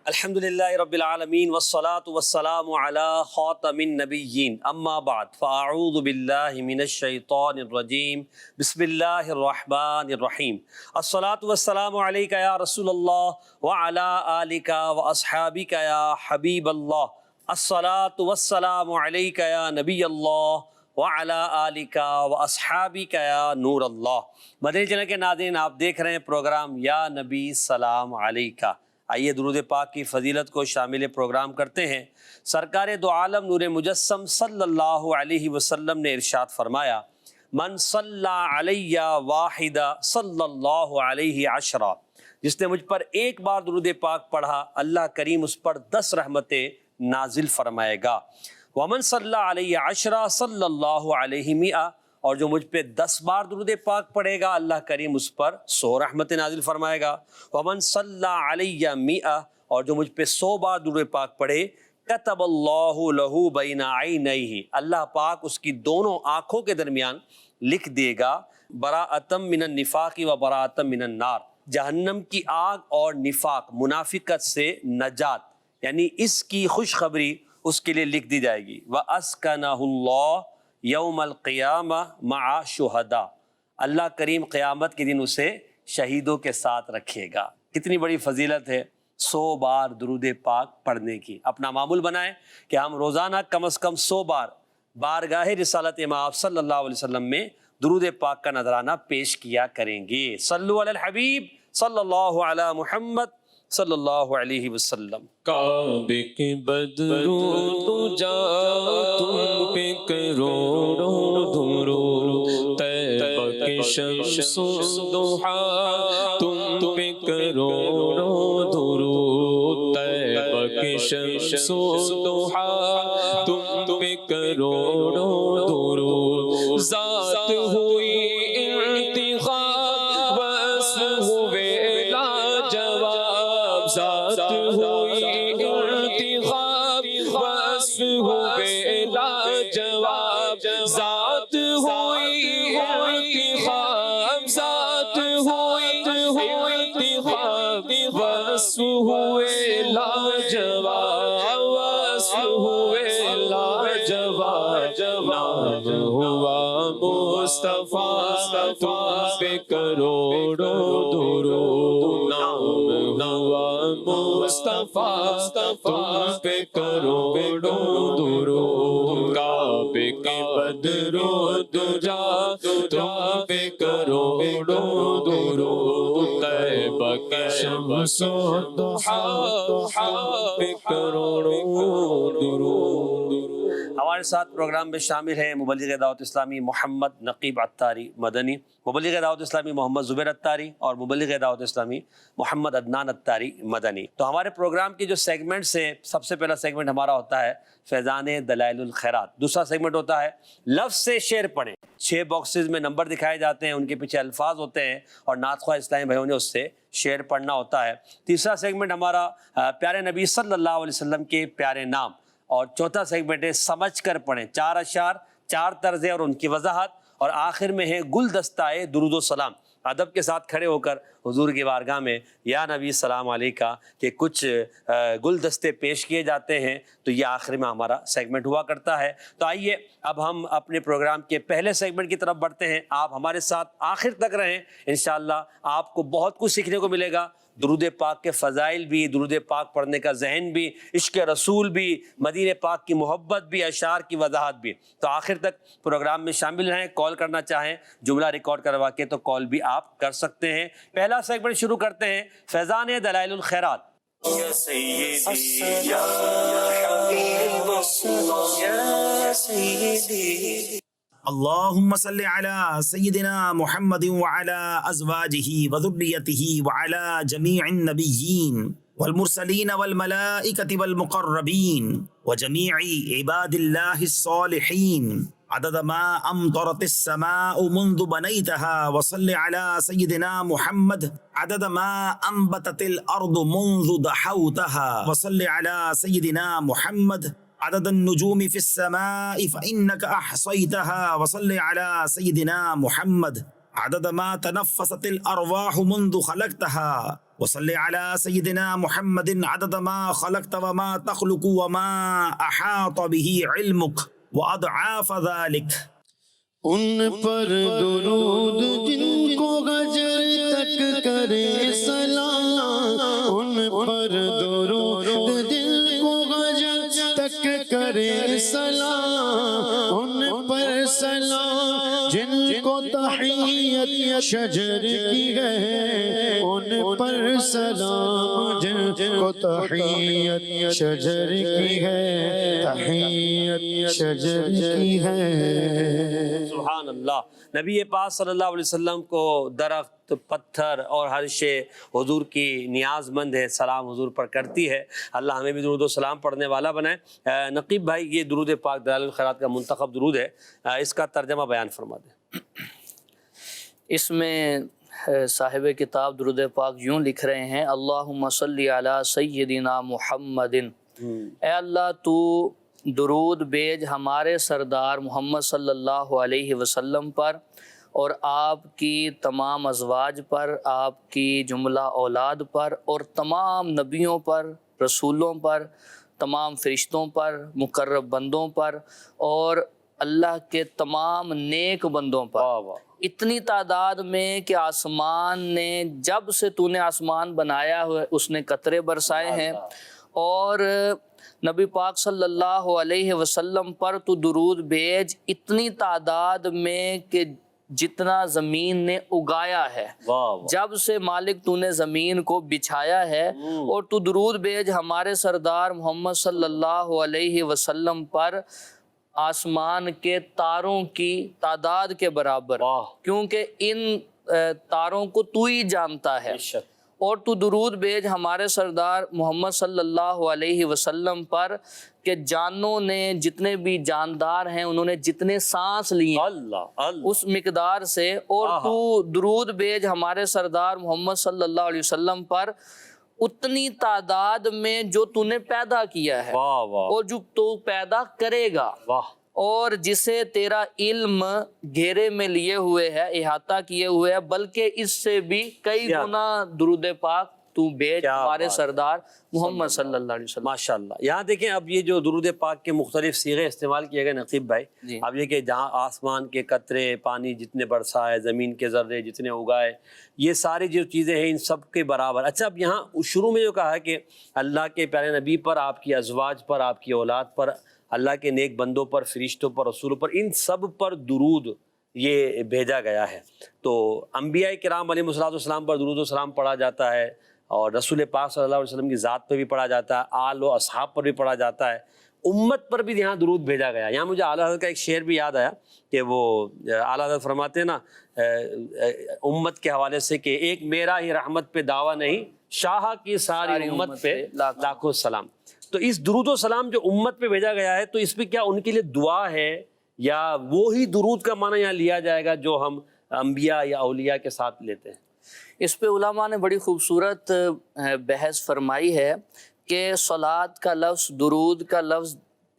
الحمدللہ رب العالمین والصلاة والسلام علی خاتم النبیین اما بعد فاعوذ باللہ من الشیطان الرجیم بسم اللہ الرحمن الرحیم الصلاة والسلام علیکہ یا رسول اللہ وعلی آلکہ واصحابکہ یا حبیب اللہ الصلاة والسلام علیکہ یا نبی اللہ وعلی آلکہ واصحابکہ یا نور اللہ۔ مدنی چینل کے ناظرین، آپ دیکھ رہے ہیں پروگرام یا نبی سلام علیکہ۔ آئیے درود پاک کی فضیلت کو شامل پروگرام کرتے ہیں۔ سرکار دو عالم نور مجسم صلی اللہ علیہ وسلم نے ارشاد فرمایا، من صلی علی واحدہ صلی اللہ علیہ عشرہ، جس نے مجھ پر ایک بار درود پاک پڑھا اللہ کریم اس پر 10 رحمتیں نازل فرمائے گا۔ ومن صلی علیہ عشرہ صلی اللہ علیہ مئہ، اور جو مجھ پہ 10 بار درود پاک پڑھے گا اللہ کریم اس پر 100 رحمت نازل فرمائے گا۔ ومن صلی علیہ مئہ، اور جو مجھ پہ 100 بار درود پاک پڑھے، کتب اللہ لہ بین عینیہ، اللہ پاک اس کی دونوں آنکھوں کے درمیان لکھ دے گا براءۃ من النفاق و براءۃ من النار، جہنم کی آگ اور نفاق منافقت سے نجات، یعنی اس کی خوشخبری اس کے لیے لکھ دی جائے گی۔ وَأَسْكَنَهُ اللَّهُ یوم القیامہ مع شہداء، اللہ کریم قیامت کے دن اسے شہیدوں کے ساتھ رکھے گا۔ کتنی بڑی فضیلت ہے 100 بار درود پاک پڑھنے کی۔ اپنا معمول بنائیں کہ ہم روزانہ کم از کم 100 بار بارگاہ رسالت مآب صلی اللہ علیہ وسلم میں درود پاک کا نذرانہ پیش کیا کریں گے۔ صلو علی الحبیب صلی اللہ علی محمد صلی اللہ علیہ وسلم۔ کعبے کے بدرود جا تم پہ کروڑوں درود، طیبہ کے شمس الضحیٰ تم پہ کروڑوں درود، طیبہ کے شمس الضحیٰ تم پہ کروڑوں درود، ذات ہوئی انتخاب وصف ہوئے لاجواب، ذات ہوئی انتخاب وصف ہوئے لاجواب، ذات ہوئی انتخاب، ذات ہوئی انتخاب وصف ہوئے لاجواب، وصف ہوئے لاجواب، نام ہوا مصطفیٰ تم پہ کروڑوں درود، نام ہوا مصطفیٰ تم پہ کروڑوں درود، کعبے کے بدرود جا تم پہ کروڑوں درود، طیبہ کے شمس الضحیٰ تم پہ کروڑوں درود۔ ہمارے ساتھ پروگرام میں شامل ہیں مبلغ دعوت اسلامی محمد نقیب عطاری مدنی، مبلغ دعوت اسلامی محمد زبیر عطاری، اور مبلغ دعوت اسلامی محمد عدنان عطاری مدنی۔ تو ہمارے پروگرام کی جو سیگمنٹس ہیں، سب سے پہلا سیگمنٹ ہمارا ہوتا ہے فیضان دلائل الخیرات، دوسرا سیگمنٹ ہوتا ہے لفظ سے شعر پڑھیں۔ 6 باکسز میں نمبر دکھائے جاتے ہیں، ان کے پیچھے الفاظ ہوتے ہیں اور نعت خواہ اسلامی بھائیوں نے اس سے شعر پڑھنا ہوتا ہے۔ تیسرا سیگمنٹ ہمارا پیارے نبی صلی اللہ علیہ وسلم کے پیارے نام، اور چوتھا سیگمنٹ ہے سمجھ کر پڑھیں، 4 اشعار، 4 طرزیں اور ان کی وضاحت، اور آخر میں ہے گلدستہ درود و سلام، ادب کے ساتھ کھڑے ہو کر حضور کی بارگاہ میں یا نبی سلام علیکہ کے کچھ گلدستے پیش کیے جاتے ہیں، تو یہ آخر میں ہمارا سیگمنٹ ہوا کرتا ہے۔ تو آئیے اب ہم اپنے پروگرام کے پہلے سیگمنٹ کی طرف بڑھتے ہیں۔ آپ ہمارے ساتھ آخر تک رہیں، انشاءاللہ آپ کو بہت کچھ سیکھنے کو ملے گا، درود پاک کے فضائل بھی، درود پاک پڑھنے کا ذہن بھی، عشق رسول بھی، مدینہ پاک کی محبت بھی، اشعار کی وضاحت بھی۔ تو آخر تک پروگرام میں شامل رہیں۔ کال کرنا چاہیں جملہ ریکارڈ کروا کے تو کال بھی آپ کر سکتے ہیں۔ پہلا سیگمنٹ شروع کرتے ہیں، فیضان دلائل الخیرات۔ یا سیدی یا حبیب اللہ یا سیدی، اللهم صل على سيدنا محمد وعلى أزواجه وذريته وعلى جميع النبيين والمرسلين والملائكة والمقربين وجميع عباد الله الصالحين عدد ما أمطرت السماء منذ بنيتها، وصل على سيدنا محمد عدد ما أنبتت الأرض منذ دحوتها، وصل على سيدنا محمد عدد النجوم في السماء فإنك أحصيتها وصل على سيدنا محمد عدد ما تنفست الأرواح منذ خلقتها وصل على سيدنا محمد عدد ما خلقت وما تخلق وما أحاط به علمك وأضعاف ذلك. ان پر درود جن کو غجر تک کرے سلام، ان پر درود جن کو غجر تک کرے سلام، ان پر سلام جن کو تحیت شجر کی ہے، ان پر سلام جن کو تحیت شجر کی ہے، تحیت شجر کی ہے. سبحان اللہ. نبی پاک صلی اللہ علیہ وسلم کو درخت، پتھر اور ہر شے حضور کی نیاز مند ہے، سلام حضور پر کرتی ہے. اللہ ہمیں بھی درود و سلام پڑھنے والا بنائے. نقیب بھائی، یہ درود پاک دلائل الخیرات کا منتخب درود ہے، اس کا ترجمہ بیان فرما دیں. اس میں صاحب کتاب درود پاک یوں لکھ رہے ہیں: اللہم صلی علی سیدنا محمد. اے اللہ تو درود بیج ہمارے سردار محمد صلی اللہ علیہ وسلم پر اور آپ کی تمام ازواج پر، آپ کی جملہ اولاد پر اور تمام نبیوں پر، رسولوں پر، تمام فرشتوں پر، مقرب بندوں پر اور اللہ کے تمام نیک بندوں پر، اتنی تعداد میں کہ آسمان نے جب سے تو نے آسمان بنایا ہوا اس نے قطرے برسائے ہیں، اور نبی پاک صلی اللہ علیہ وسلم پر تو درود بھیج اتنی تعداد میں کہ جتنا زمین نے اگایا ہے، جب سے مالک تو نے زمین کو بچھایا ہے، اور تو درود بھیج ہمارے سردار محمد صلی اللہ علیہ وسلم پر آسمان کے تاروں کی تعداد کے برابر، کیونکہ ان تاروں کو تو ہی جانتا ہے. اور تو درود بھیج ہمارے سردار محمد صلی اللہ علیہ وسلم پر کہ جانوں نے، جتنے بھی جاندار ہیں انہوں نے جتنے سانس لیے اس مقدار سے، اور تو درود بھیج ہمارے سردار محمد صلی اللہ علیہ وسلم پر اتنی تعداد میں جو تو نے پیدا کیا ہے اور جو تو پیدا کرے گا، اور جسے تیرا علم گھیرے میں لیے ہوئے ہے، احاطہ کیے ہوئے ہے، بلکہ اس سے بھی کئی گنا درود پاک تو بیچ ہمارے سردار محمد صلی اللہ علیہ وسلم. ماشاءاللہ. یہاں دیکھیں اب یہ جو درود پاک کے مختلف صیغے استعمال کیے گئے نقیب بھائی، اب یہ کہ جہاں آسمان کے قطرے، پانی جتنے برسائے، زمین کے ذرے جتنے اگائے، یہ ساری جو چیزیں ہیں ان سب کے برابر. اچھا، اب یہاں شروع میں جو کہا ہے کہ اللہ کے پیارے نبی پر، آپ کی ازواج پر، آپ کی اولاد پر، اللہ کے نیک بندوں پر، فرشتوں پر، رسولوں پر، ان سب پر درود یہ بھیجا گیا ہے. تو انبیاء کرام علیہ السلام پر درود و سلام پڑھا جاتا ہے، اور رسول پاک صلی اللہ علیہ وسلم کی ذات پہ بھی پڑھا جاتا ہے، آل و اصحاب پر بھی پڑھا جاتا ہے، امت پر بھی یہاں درود بھیجا گیا. یہاں مجھے اعلیٰ حضرت کا ایک شعر بھی یاد آیا کہ وہ اعلیٰ حضرت فرماتے ہیں نا امت کے حوالے سے کہ ایک میرا ہی رحمت پہ دعویٰ نہیں، شاہ کی ساری امت پہ لاکھوں سلام. تو اس درود و سلام جو امت پہ بھیجا گیا ہے، تو اس پہ کیا ان کے لیے دعا ہے یا وہی درود کا معنی یہاں لیا جائے گا جو ہم انبیاء یا اولیاء کے ساتھ لیتے ہیں؟ اس پہ علماء نے بڑی خوبصورت بحث فرمائی ہے کہ صلاۃ کا لفظ، درود کا لفظ،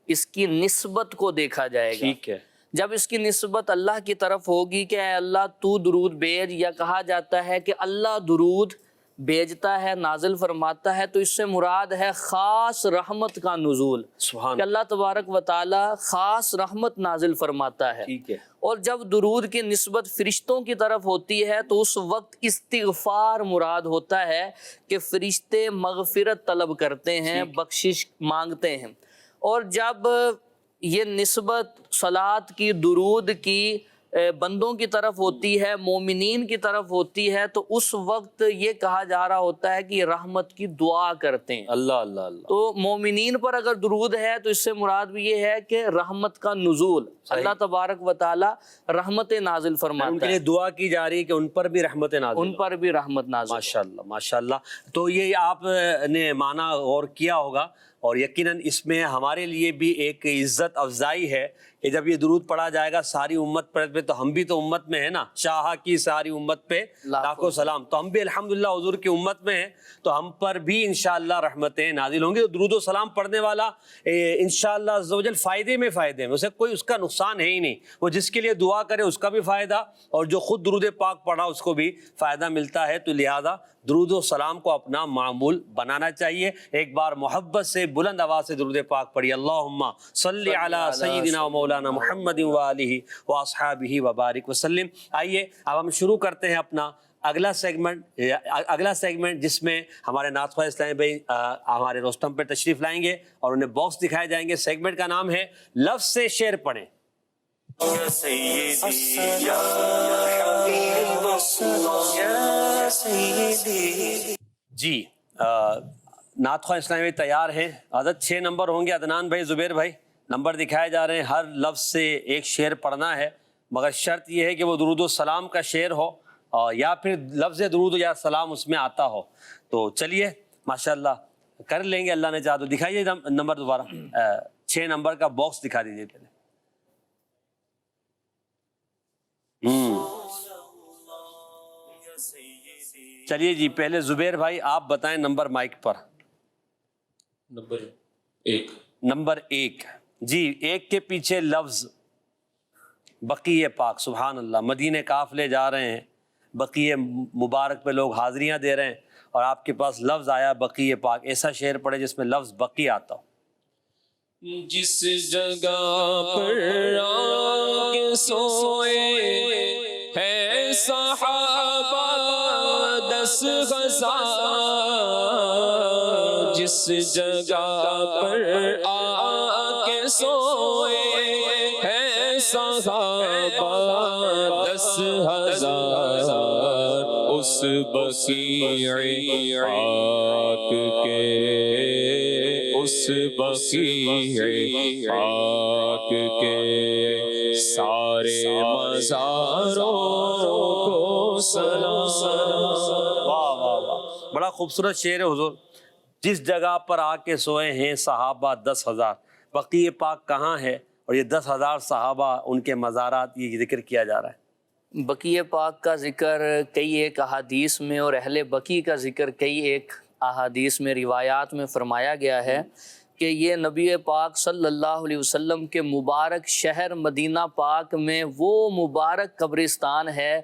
اس کی نسبت کو دیکھا جائے گا. ٹھیک ہے. جب اس کی نسبت اللہ کی طرف ہوگی کہ اے اللہ تو درود بھیج، یا کہا جاتا ہے کہ اللہ درود بھیجتا ہے، نازل فرماتا ہے، تو اس سے مراد ہے خاص رحمت کا نزول، کہ اللہ تبارک و تعالی خاص رحمت نازل فرماتا ہے. ٹھیک ہے. اور جب درود کی نسبت فرشتوں کی طرف ہوتی ہے تو اس وقت استغفار مراد ہوتا ہے کہ فرشتے مغفرت طلب کرتے ہیں، بخشش مانگتے ہیں. اور جب یہ نسبت صلاۃ کی، درود کی بندوں کی طرف ہوتی ہے، مومنین کی طرف ہوتی ہے، تو اس وقت یہ کہا جا رہا ہوتا ہے کہ یہ رحمت کی دعا کرتے ہیں. اللہ اللہ اللہ. تو مومنین پر اگر درود ہے تو اس سے مراد بھی یہ ہے کہ رحمت کا نزول، اللہ تبارک و تعالی رحمت نازل فرماتا ہے، ان کے لیے دعا کی جا رہی ہے کہ ان پر بھی رحمت نازل، ان پر بھی رحمت نازل. ماشاءاللہ ماشاءاللہ. تو یہ آپ نے معنی غور کیا ہوگا، اور یقیناً اس میں ہمارے لیے بھی ایک عزت افزائی ہے کہ جب یہ درود پڑھا جائے گا ساری امت پہ تو ہم بھی تو امت میں ہیں نا، شاہ کی ساری امت پہ لاکھوں سلام، تو ہم بھی الحمدللہ حضور کی امت میں ہیں، تو ہم پر بھی انشاءاللہ رحمتیں نازل ہوں گی۔ تو درود و سلام پڑھنے والا انشاءاللہ عز و جل فائدے میں اسے کوئی اس کا نقصان ہے ہی نہیں، وہ جس کے لیے دعا کرے اس کا بھی فائدہ، اور جو خود درود پاک پڑھا اس کو بھی فائدہ ملتا ہے۔ تو لہذا درود و سلام کو اپنا معمول بنانا چاہیے۔ ایک بار محبت سے بلند آواز سے درود پاک پڑھی، اللہم صلی علی سیدنا و مولانا محمد و آلہ و اصحابہ و بارک وسلم۔ آئیے اب ہم شروع کرتے ہیں اپنا اگلا سیگمنٹ جس میں ہمارے نعت خواہ اسلامی بھائی ہمارے روستم پہ تشریف لائیں گے اور انہیں باکس دکھائے جائیں گے۔ سیگمنٹ کا نام ہے لفظ سے شعر پڑھیں۔ یا سیدی یا حبیب الصلاة یا سیدی۔ جی نعت خواہ اسلامی بھائی تیار ہیں، عدد 6 نمبر ہوں گے۔ عدنان بھائی، زبیر بھائی، نمبر دکھائے جا رہے ہیں۔ ہر لفظ سے ایک شعر پڑھنا ہے، مگر شرط یہ ہے کہ وہ درود و سلام کا شعر ہو یا پھر لفظ درود یا سلام اس میں آتا ہو۔ تو چلیے ماشاءاللہ کر لیں گے اللہ نے چاہا تو۔ دکھائیے نمبر دوبارہ، 6 نمبر کا باکس دکھا دیجیے پہلے۔ چلیے جی، پہلے زبیر بھائی آپ بتائیں نمبر مائک پر۔ نمبر 1۔ نمبر 1 جی، 1 کے پیچھے لفظ بقیع پاک۔ سبحان اللہ، مدینے قافلے جا رہے ہیں، بقیع مبارک پہ لوگ حاضریاں دے رہے ہیں اور آپ کے پاس لفظ آیا بقیع پاک۔ ایسا شعر پڑھے جس میں لفظ بقیع آتا ہو۔ جس جگہ پر آ کے سوئے ہے صحابہ 10,000، جس جگہ پر آ کے سوئے ہے صحابہ 10,000، اس بقیع پاک کے، اس بقیع پاک کے سارے مزاروں کو سلام۔ واہ واہ واہ، بڑا خوبصورت شعر ہے حضور۔ جس جگہ پر آ کے سوئے ہیں صحابہ 10,000، بقیع پاک کہاں ہے؟ اور یہ 10,000 صحابہ، ان کے مزارات، یہ ذکر کیا جا رہا ہے۔ بقیع پاک کا ذکر کئی ایک احادیث میں اور اہل بقیع کا ذکر کئی ایک احادیث میں، روایات میں فرمایا گیا ہے کہ یہ نبی پاک صلی اللہ علیہ وسلم کے مبارک شہر مدینہ پاک میں وہ مبارک قبرستان ہے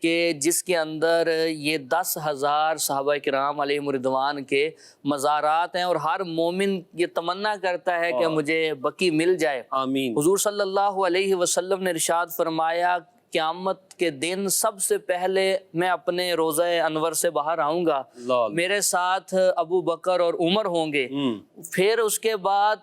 کہ جس کے اندر یہ 10,000 صحابہ کرام علیہم رضوان کے مزارات ہیں، اور ہر مومن یہ تمنا کرتا ہے کہ مجھے بقیع مل جائے۔ آمین۔ حضور صلی اللہ علیہ وسلم نے ارشاد فرمایا قیامت کے دن سب سے پہلے میں اپنے روضہ انور سے باہر آؤں گا، میرے ساتھ ابو بکر اور عمر ہوں گے، پھر اس کے بعد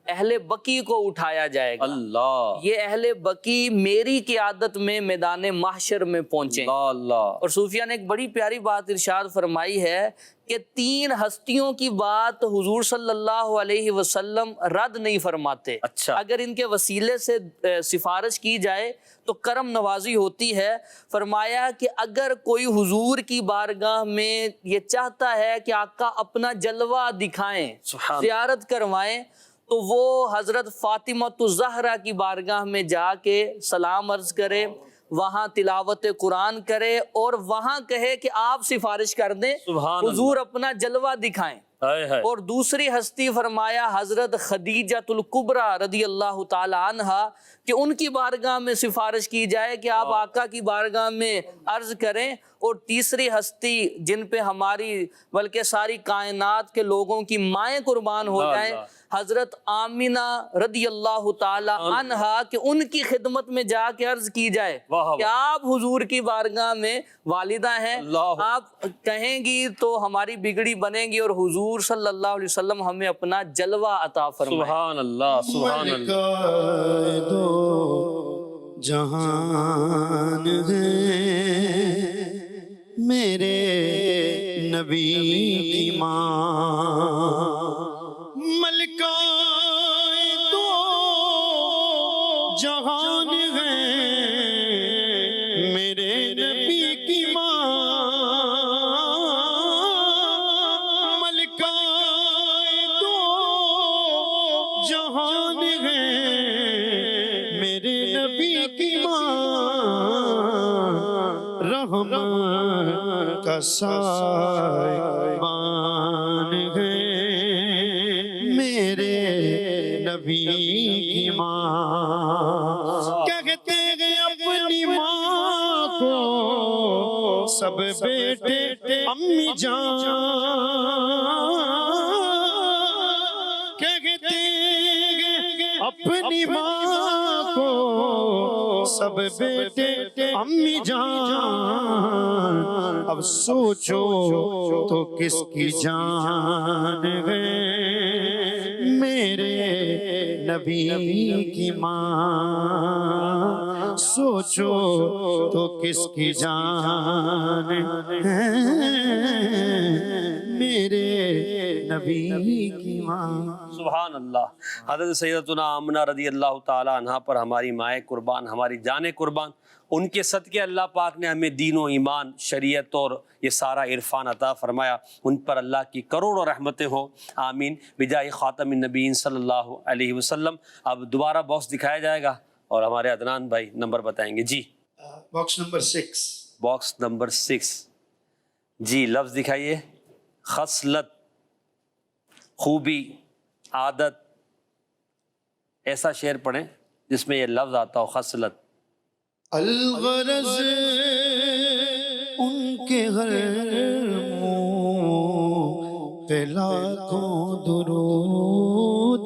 اہل بقیع کو اٹھایا جائے گا۔ اللہ، یہ اہل بقیع میری قیادت میں میدان محشر میں پہنچیں۔ اللہ۔ اور صوفیہ نے ایک بڑی پیاری بات ارشاد فرمائی ہے کہ 3 ہستیوں کی بات حضور صلی اللہ علیہ وسلم رد نہیں فرماتے۔ اچھا، اگر ان کے وسیلے سے سفارش کی جائے تو کرم نوازی ہوتی ہے۔ فرمایا کہ اگر کوئی حضور کی بارگاہ میں یہ چاہتا ہے کہ آقا اپنا جلوہ دکھائیں، زیارت کروائیں، تو وہ حضرت فاطمہ الزہرا کی بارگاہ میں جا کے سلام عرض کرے، وہاں تلاوت قرآن کرے اور وہاں کہے کہ آپ سفارش کر دیں، حضور اپنا جلوہ دکھائیں۔ اور دوسری ہستی فرمایا حضرت خدیجہ الکبریٰ رضی اللہ تعالی عنہا کہ ان کی بارگاہ میں سفارش کی جائے کہ آپ آقا کی بارگاہ میں عرض کریں۔ اور تیسری ہستی جن پہ ہماری بلکہ ساری کائنات کے لوگوں کی مائیں قربان ہو جائیں، حضرت آمینہ رضی اللہ تعالی عنہا کہ ان کی خدمت میں جا کے عرض کی جائے کہ آپ حضور کی بارگاہ میں والدہ ہیں، آپ کہیں گی تو ہماری بگڑی بنے گی اور حضور صلی اللہ علیہ وسلم ہمیں اپنا جلوہ عطا فرمائے۔ سبحان اللہ، سبحان اللہ۔ دو جہان ہے میرے نبی کی ماں، ملکہ دو جہان ہے میرے نبی کی ماں، ملکہ دو کا سائبان ہے میرے نبی کی ماں کیا کہتے ہیں اپنی ماں کو سب بیٹے امی جان کیا کہتے ہیں اپنی ماں کو سب بیٹے امی جان اب سوچو تو کس کی جان ہے میرے نبی کی ماں سوچو تو کس کی جان ہے میرے نبی کی ماں سبحان اللہ. حضرت سیدتنا آمنہ رضی اللہ تعالی عنہ پر ہماری مائیں قربان، ہماری جانیں قربان. ان کے صدقے اللہ پاک نے ہمیں دین و ایمان، شریعت اور یہ سارا عرفان عطا فرمایا. ان پر اللہ کی کروڑوں رحمتیں ہوں، آمین. بجاہ خاتم النبیین صلی اللہ علیہ وسلم. اب دوبارہ باکس دکھایا جائے گا اور ہمارے عدنان بھائی نمبر بتائیں گے. جی باکس نمبر 6 باکس نمبر 6 جی لفظ دکھائیے. خصلت، خوبی، عادت. ایسا شعر پڑھیں جس میں یہ لفظ آتا ہو خصلت. الغرض ان کے ہر منہ پہ لاکھوں درود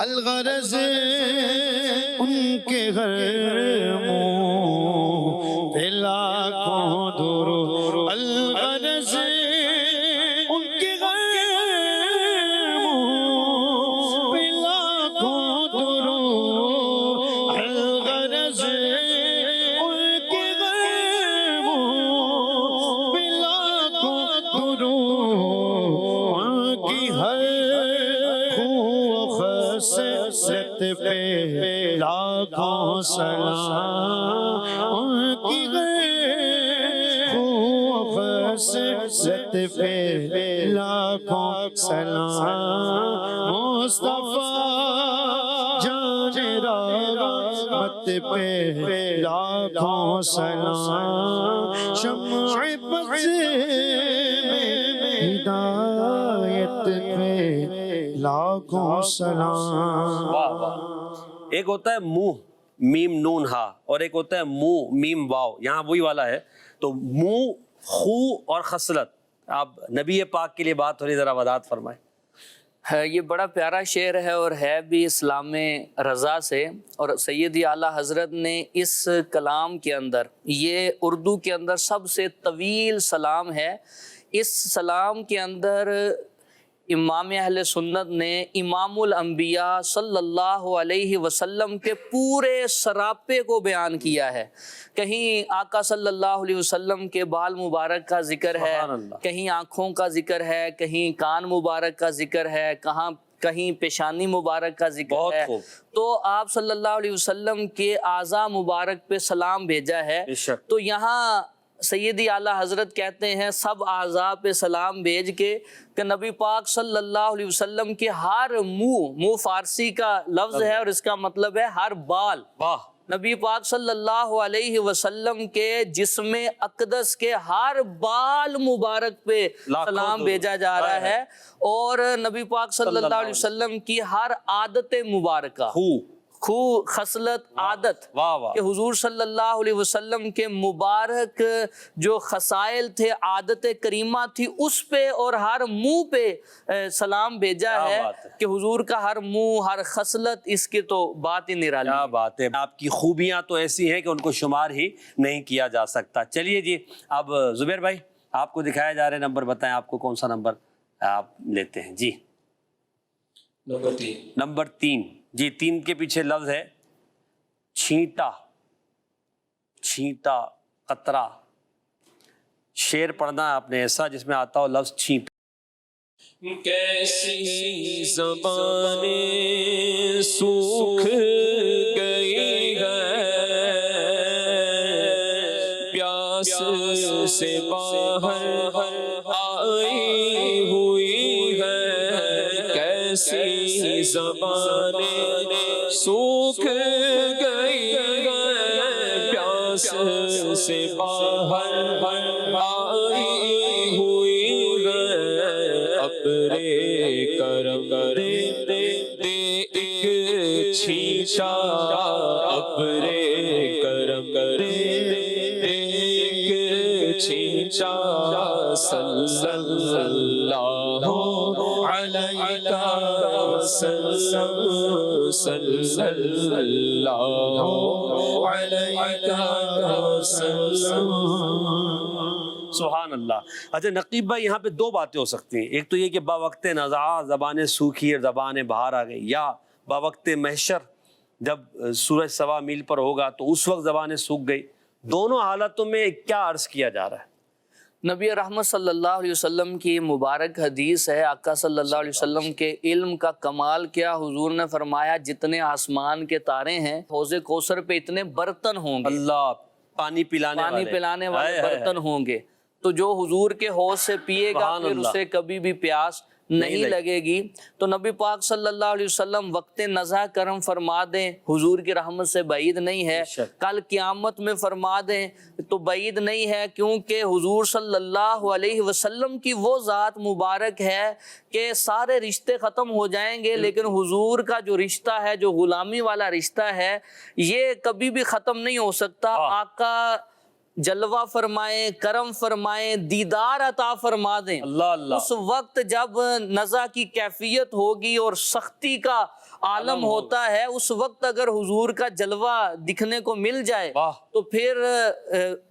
الغرض ان کے ہر منہ پہ لاکھوں درود الغرض ان کے ہر منہ پہ لاکھوں درود الغرض پہ لاکھوں سلام ان کی خصلت پہ لاکھوں سلام مصطفیٰ جان رحمت پہ لاکھوں سلام شمع بز ہدایت پہ لاکھوں سلام. واہ واہ. ایک ہوتا ہے منہ میم نون ہا اور ایک ہوتا ہے منہ میم واو. یہاں وہی والا ہے. تو منہ، خو اور خصلت. آپ نبی پاک کے لیے بات ہو رہی، ذرا وضاحت فرمائیں. یہ بڑا پیارا شعر ہے اور ہے بھی اسلام رضا سے. اور سیدی اعلیٰ حضرت نے اس کلام کے اندر، یہ اردو کے اندر سب سے طویل سلام ہے. اس سلام کے اندر امام اہل سنت نے امام الانبیاء صلی اللہ علیہ وسلم کے پورے سراپے کو بیان کیا ہے. کہیں آقا صلی اللہ علیہ وسلم کے بال مبارک کا ذکر ہے، کہیں آنکھوں کا ذکر ہے، کہیں کان مبارک کا ذکر ہے، کہیں پیشانی مبارک کا ذکر ہے. تو آپ صلی اللہ علیہ وسلم کے اعضاء مبارک پہ سلام بھیجا ہے. تو یہاں سیدی اعلیٰ حضرت کہتے ہیں سب اعضاء پہ سلام بھیج کے کہ نبی پاک صلی اللہ علیہ وسلم کے ہر منہ فارسی کا لفظ ہے اور اس کا مطلب ہے ہر بال. نبی پاک صلی اللہ علیہ وسلم کے جسم اقدس کے ہر بال مبارک پہ سلام بھیجا جا رہا ہے. اور نبی پاک صلی اللہ علیہ وسلم کی ہر عادت مبارکہ، خو، خصلت، عادت، کہ حضور صلی اللہ علیہ وسلم کے مبارک جو خصائل تھے، عادت کریمہ تھی، اس پہ اور ہر منہ پہ سلام بھیجا ہے کہ حضور کا ہر منہ، ہر خصلت، اس کی تو بات ہی نرالی. کیا بات ہے. آپ کی خوبیاں تو ایسی ہیں کہ ان کو شمار ہی نہیں کیا جا سکتا. چلیے جی اب زبیر بھائی آپ کو دکھایا جا رہا ہے، نمبر بتائیں آپ کو کون سا نمبر آپ لیتے ہیں. جی نمبر 3. جی 3 کے پیچھے لفظ ہے چھینٹا. چھینٹا، قطرہ. شعر پڑھنا ہے آپ نے ایسا جس میں آتا ہو لفظ چھینٹا. کیسی زبانیں سوکھ گئی ہے، پیاس سے باہر آئی ہوئی ہے. کیسی زبانیں سوکھ گئی ہے، پیاس سے باہر ابرے کرم دے دے ایک چھینٹا ابرے کرم دے ایک چھینٹا صلی اللہ علیہ وسلم صلی اللہ علیہ وسلم. سبحان اللہ. اچھا نقیب بھائی، یہاں پہ دو باتیں ہو سکتی ہیں. ایک تو یہ کہ باوقت نزاع زبانیں سوکھی اور زبانیں باہر آ گئی، یا باوقت محشر جب سورج سوا میل پر ہوگا تو اس وقت زبانیں سوکھ گئی. دونوں حالتوں میں کیا عرض کیا جا رہا ہے؟ نبی رحمت صلی اللہ علیہ وسلم کی مبارک حدیث ہے. آقا صلی اللہ علیہ وسلم کے علم کا کمال کیا، حضور نے فرمایا جتنے آسمان کے تارے ہیں حوض کوثر پہ اتنے برتن ہوں گے، اللہ پانی پلانے والے برتن ہوں گے. تو جو حضور کے حوض سے پیے گا پھر اسے کبھی بھی پیاس نہیں لگے گی. تو نبی پاک صلی اللہ علیہ وسلم وقت نزع کرم فرما دیں، حضور کی رحمت سے بعید نہیں ہے. کل قیامت میں فرما دیں تو بعید نہیں ہے، کیونکہ حضور صلی اللہ علیہ وسلم کی وہ ذات مبارک ہے کہ سارے رشتے ختم ہو جائیں گے، لیکن حضور کا جو رشتہ ہے، جو غلامی والا رشتہ ہے، یہ کبھی بھی ختم نہیں ہو سکتا. آقا جلوہ فرمائیں، کرم فرمائیں، دیدار عطا فرما دیں. اللہ اس وقت جب نزع کی کیفیت ہوگی اور سختی کا عالم ہوتا ہے، اس وقت اگر حضور کا جلوہ دکھنے کو مل جائے تو پھر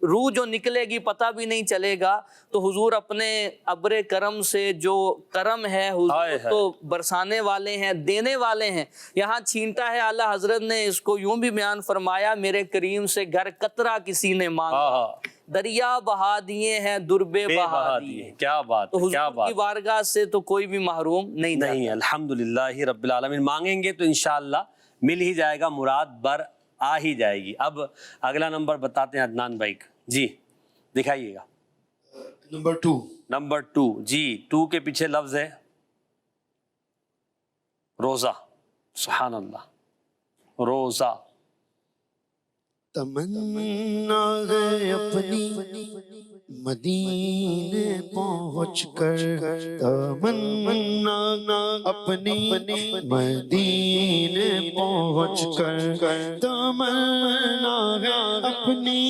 روح جو نکلے گی پتہ بھی نہیں چلے گا. تو حضور اپنے ابر کرم سے، جو کرم ہے حضور تو برسانے والے ہیں، دینے والے ہیں. یہاں چھینٹا ہے، اعلیٰ حضرت نے اس کو یوں بھی بیان فرمایا، میرے کریم سے گھر قطرہ کسی نے مانگا، دریا بہا دیے ہیں دربے بہا دیے. کیا بات، تو حضور کی بارگاہ سے تو کوئی بھی محروم نہیں. الحمدللہ رب العالمین. مانگیں گے تو انشاءاللہ مل ہی جائے گا، مراد بر آ ہی جائے گی. اب اگلا نمبر بتاتے ہیں عدنان بھائی کا. جی دکھائیے گا. نمبر 2. جی 2 کے پیچھے لفظ ہے روزہ. سبحان اللہ. روزہ تمنا ہے اپنی مدینے پہنچ کر، تمنا اپنی مدینے پہنچ کر، تمنا ہے اپنی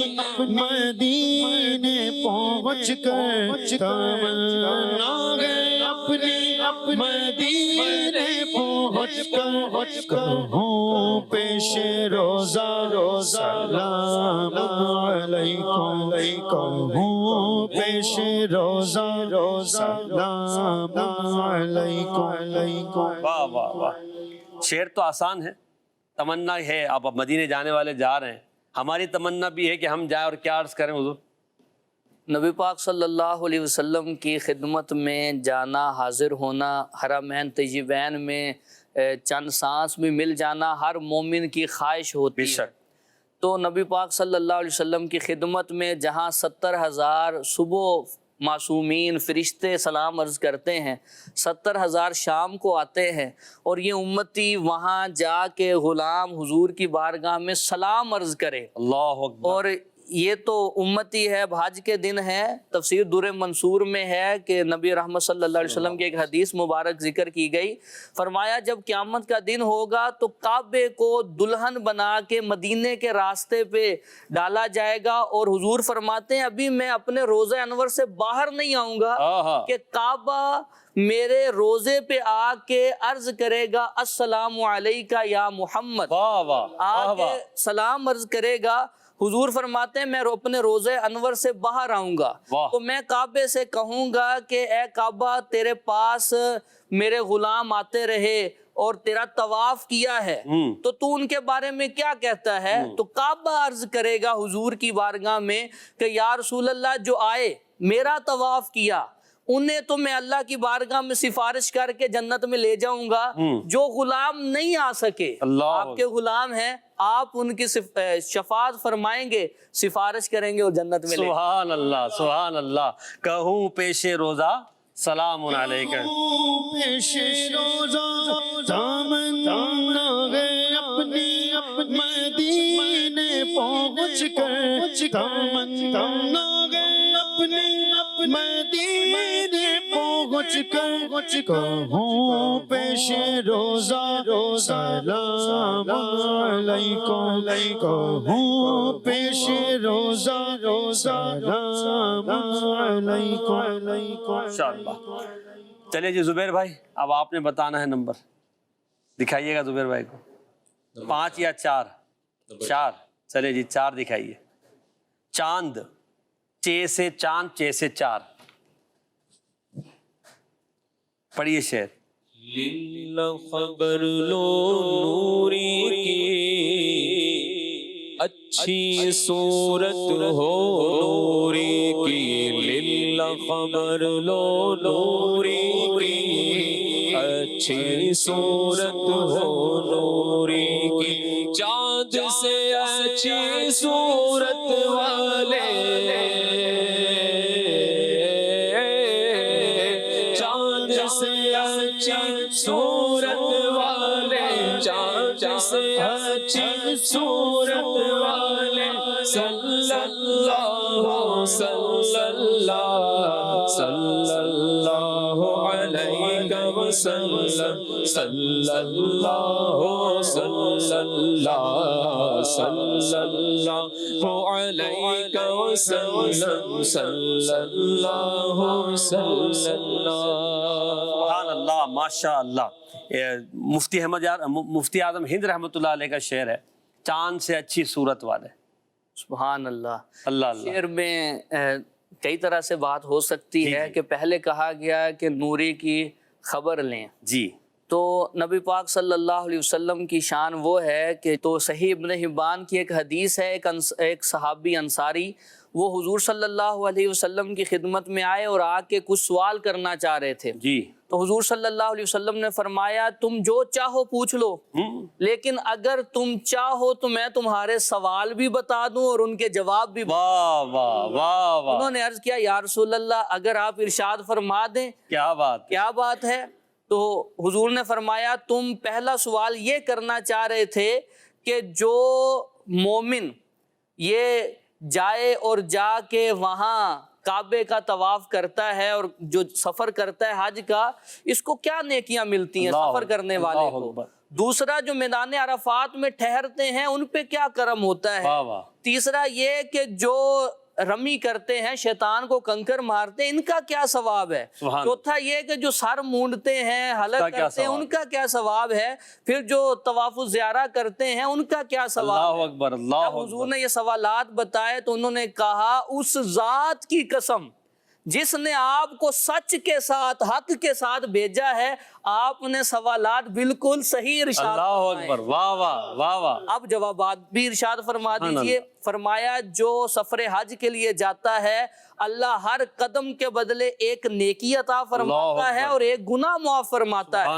مدینے پہنچ کر، تمنا ہے اپنی مدینے پہنچ کر، کہوں پیش روزہ سلام علیکم، کہوں پیش روزہ سلام علیکم. واہ واہ واہ. شعر تو آسان ہے، تمنا ہے. اب مدینے جانے والے جا رہے ہیں، ہماری تمنا بھی ہے کہ ہم جائیں، اور کیا عرض کریں حضور؟ نبی پاک صلی اللہ علیہ وسلم کی خدمت میں جانا، حاضر ہونا، حرمین طیبین میں چند سانس بھی مل جانا ہر مومن کی خواہش ہوتی ہے. تو نبی پاک صلی اللہ علیہ وسلم کی خدمت میں جہاں 70,000 صبح معصومین فرشتے سلام عرض کرتے ہیں، 70,000 شام کو آتے ہیں، اور یہ امتی وہاں جا کے غلام حضور کی بارگاہ میں سلام عرض کرے. اللہ اکبر. اور یہ تو امتی ہے، حج کے دن ہے. تفسیر در منصور میں ہے کہ نبی رحمت صلی اللہ علیہ وسلم کی ایک حدیث مبارک ذکر کی گئی. فرمایا جب قیامت کا دن ہوگا تو کعبے کو دلہن بنا کے مدینے کے راستے پہ ڈالا جائے گا، اور حضور فرماتے ہیں ابھی میں اپنے روضہ انور سے باہر نہیں آؤں گا کہ کعبہ میرے روزے پہ آ کے عرض کرے گا السلام علیکہ یا محمد. آ کے سلام عرض کرے گا. حضور فرماتے ہیں میں اپنے روزے انور سے باہر آؤں گا تو میں کعبے سے کہوں گا کہ اے کعبہ تیرے پاس میرے غلام آتے رہے اور تیرا طواف کیا ہے، تو ان کے بارے میں کیا کہتا ہے؟ تو کعبہ عرض کرے گا حضور کی بارگاہ میں کہ یا رسول اللہ جو آئے میرا طواف کیا انہیں تو میں اللہ کی بارگاہ میں سفارش کر کے جنت میں لے جاؤں گا. جو غلام نہیں آ سکے، آپ کے غلام ہیں، آپ ان کی شفاعت فرمائیں گے، سفارش کریں گے اور جنت میں لے. سبحان اللہ سبحان اللہ. کہوں پیش روزہ سلام علیکم، پیش روزہ تمنا ہے اپنی مدینے پہنچ کر، تمنا ہے اپنی مدینے پہنچ کر کہوں پیش روزہ سلام علیکم، کہوں پیش روزہ سلام علیکم۔ انشاءاللہ۔ چلیے جی زبیر بھائی، اب آپ نے بتانا ہے نمبر، دکھائیے گا زبیر بھائی کو، 5 یا 4؟ 4۔ چلیے جی 4 دکھائیے۔ چاند، چے سے چاند، چے سے 4۔ پڑھیے شعر۔ للہ خبر لو نوری کی، اچھی صورت ہو نوری کی، للہ خبر لو نوری کی، اچھی صورت ہو نوری کی، چاند سے اچھی صورت والے، چاند سے اچھی صورت والے، چاند سے اچھی صورت والے، صلی اللہ صلی اللہ صلی اللہ علیہ وسلم، صلی اللہ صلی اللہ صلی اللہ علیہ وسلم، صلی اللہ صلی اللہ۔ سبحان اللہ، ماشاء اللہ۔ مفتی اعظم ہند رحمۃ اللہ علیہ کا شعر ہے، چاند سے اچھی صورت والے۔ سبحان اللہ۔ اللہ اللہ۔ شعر میں کئی طرح سے بات ہو سکتی ہے کہ پہلے کہا گیا کہ نوری کی خبر لیں جی، تو نبی پاک صلی اللہ علیہ وسلم کی شان وہ ہے کہ تو صحیح ابن حبان کی ایک حدیث ہے، ایک صحابی انصاری وہ حضور صلی اللہ علیہ وسلم کی خدمت میں آئے اور آ کے کچھ سوال کرنا چاہ رہے تھے جی، تو حضور صلی اللہ علیہ وسلم نے فرمایا تم جو چاہو پوچھ لو، لیکن اگر تم چاہو تو میں تمہارے سوال بھی بتا دوں اور ان کے جواب بھی واہ واہ واہ واہ، انہوں نے عرض کیا یا رسول اللہ اگر آپ ارشاد فرما دیں کیا بات، کیا بات ہے؟ تو حضور نے فرمایا تم پہلا سوال یہ کرنا چاہ رہے تھے کہ جو مومن یہ جائے اور جا کے وہاں کعبے کا طواف کرتا ہے اور جو سفر کرتا ہے حج کا، اس کو کیا نیکیاں ملتی ہیں سفر کرنے والے کو؟ دوسرا جو میدان عرفات میں ٹھہرتے ہیں ان پہ کیا کرم ہوتا ہے؟ تیسرا یہ کہ جو رمی کرتے ہیں شیطان کو کنکر مارتے ہیں ان کا کیا ثواب ہے؟ چوتھا یہ کہ جو سر مونڈتے ہیں حلق کرتے ہیں ان کا کیا ثواب ہے؟ پھر جو طواف الزیارہ کرتے ہیں ان کا کیا ثواب ہے؟ اللہ اکبر، اللہ جب حضور نے یہ سوالات بتائے تو انہوں نے کہا اس ذات کی قسم جس نے آپ کو سچ کے ساتھ حق کے ساتھ بھیجا ہے، آپ نے سوالات بالکل صحیح ارشاد اللہ اکبر، واہ واہ واہ واہ۔ اب جوابات بھی ارشاد فرما دیجئے۔ فرمایا جو سفر حج کے لیے جاتا ہے اللہ ہر قدم کے بدلے ایک نیکی عطا فرماتا ہے اور ایک گناہ معاف فرماتا ہے۔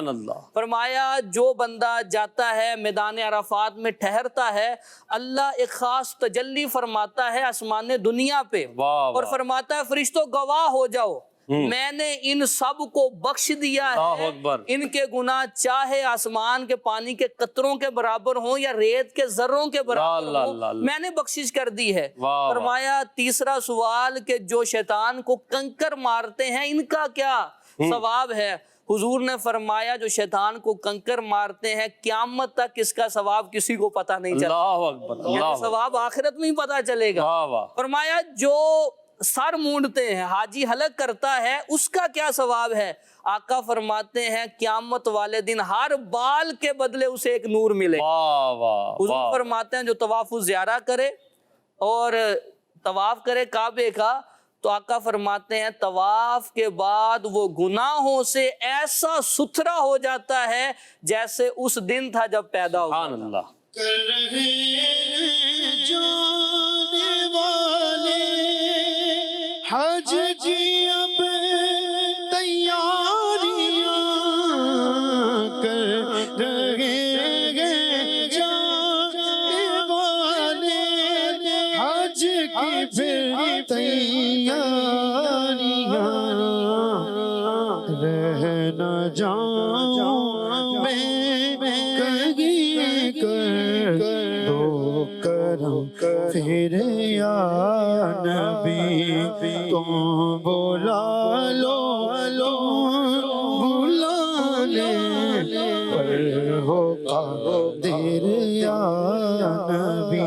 فرمایا جو بندہ جاتا ہے میدان عرفات میں ٹھہرتا ہے اللہ ایک خاص تجلی فرماتا ہے آسمان دنیا پہ اور فرماتا ہے فرشتوں گواہ ہو جاؤ میں نے ان سب کو بخش دیا ہے، ان کے گناہ چاہے آسمان کے پانی کے قطروں کے برابر ہوں یا ریت کے ذروں کے برابر ہوں، میں نے بخشش کر دی ہے۔ فرمایا تیسرا سوال کہ جو شیطان کو کنکر مارتے ہیں ان کا کیا ثواب ہے؟ حضور نے فرمایا جو شیطان کو کنکر مارتے ہیں قیامت تک اس کا ثواب کسی کو پتہ نہیں چلتا، ثواب آخرت میں ہی پتہ چلے گا۔ فرمایا جو سر مونڈتے ہیں حاجی حلق کرتا ہے اس کا کیا ثواب ہے؟ آقا فرماتے ہیں قیامت والے دن ہر بال کے بدلے اسے ایک نور ملے۔ حضور فرماتے ہیں جو طواف الزیارہ کرے اور طواف کرے کعبے کا تو آقا فرماتے ہیں طواف کے بعد وہ گناہوں سے ایسا ستھرا ہو جاتا ہے جیسے اس دن تھا جب پیدا ہوا۔ سبحان اللہ۔ کر رہے جانے والے حج کی اب تیاریاں کر رہے جانے والے حج کی پھر تیاریاں رہ نہ جاؤں میں کہیں کر دو کرم پھر یا نبی تم بلا لو بلانے پر ہو قادر یا نبی.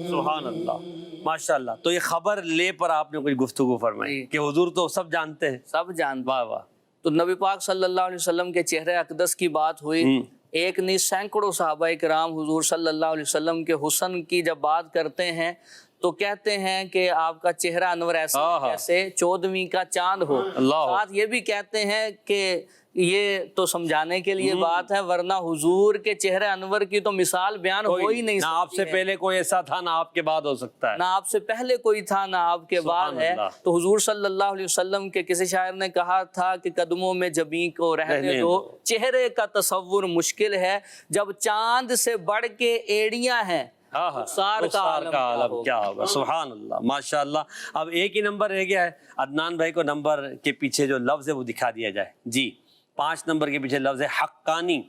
سبحان اللہ، ماشاء اللہ. تو یہ خبر لے پر آپ نے کچھ گفتگو فرمائی کہ حضور تو سب جانتے ہیں. سب جانتے. واہ واہ. تو نبی پاک صلی اللہ علیہ وسلم کے چہرے اقدس کی بات ہوئی. ایک نہیں سینکڑوں صحابہ کرام حضور صلی اللہ علیہ وسلم کے حسن کی جب بات کرتے ہیں تو کہتے ہیں کہ آپ کا چہرہ انور ایسا جیسے 14ویں کا چاند ہو. ساتھ یہ بھی کہتے ہیں کہ یہ تو سمجھانے کے لیے بات ہے، ورنہ حضور کے چہرے انور کی تو مثال بیان ہو ہی نہیں سکتی. نہ آپ سے پہلے کوئی ایسا تھا، نہ آپ کے بعد ہو سکتا ہے. نہ آپ سے پہلے کوئی تھا، نہ آپ کے بعد ہے. تو حضور صلی اللہ علیہ وسلم کے کسی شاعر نے کہا تھا کہ قدموں میں جبیں کو رہنے دو، چہرے کا تصور مشکل ہے، جب چاند سے بڑھ کے ایڑیاں ہیں رخسار کا عالم کیا ہوگا. سبحان اللہ، ماشاء اللہ. اب ایک ہی نمبر رہ گیا ہے. عدنان بھائی کو نمبر کے پیچھے جو لفظ ہے وہ دکھا دیا جائے. جی 5 نمبر کے پیچھے لفظ ہے حقانی.